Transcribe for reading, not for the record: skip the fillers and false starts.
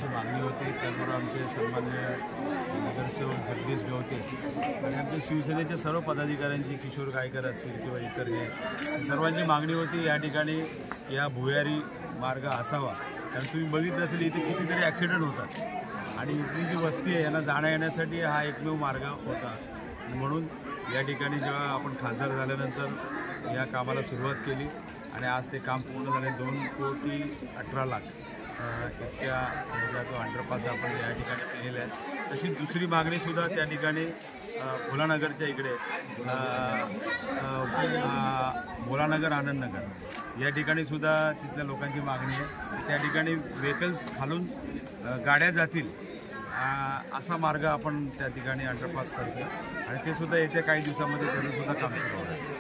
अशी मागणी होती। त्याबरोबर आमचे सन्माननीय नगरसेवक जगदीश गवते आणि आमच्या शिवसेनेच्या सर्व पदाधिकाऱ्यांची, किशोर गायकर असतील किंवा इतर हे सर्वांची मागणी होती या ठिकाणी या भुयारी मार्ग असावा। कारण तुम्ही बघितलं असेल इथे कितीतरी ॲक्सिडेंट होतात आणि इथली जी वस्ती आहे यांना जाण्या येण्यासाठी हा एकमेव मार्ग होता। म्हणून या ठिकाणी जेव्हा आपण खासदार झाल्यानंतर या कामाला सुरुवात केली आणि आज ते काम पूर्ण झाले। 2,18,00,000 इतक्या म्हणजे तो अंडरपास आपण या ठिकाणी केलेला आहे। तशी दुसरी मागणीसुद्धा त्या ठिकाणी भोलानगरच्या इकडे भोलानगर आनंदनगर या ठिकाणीसुद्धा तिथल्या लोकांची मागणी आहे। त्या ठिकाणी व्हेकल्स खालून गाड्या जातील असा मार्ग आपण त्या ठिकाणी अंडरपास करतो आणि ते सुद्धा येत्या काही दिवसामध्ये त्याचंसुद्धा काम सुरू होणार आहे।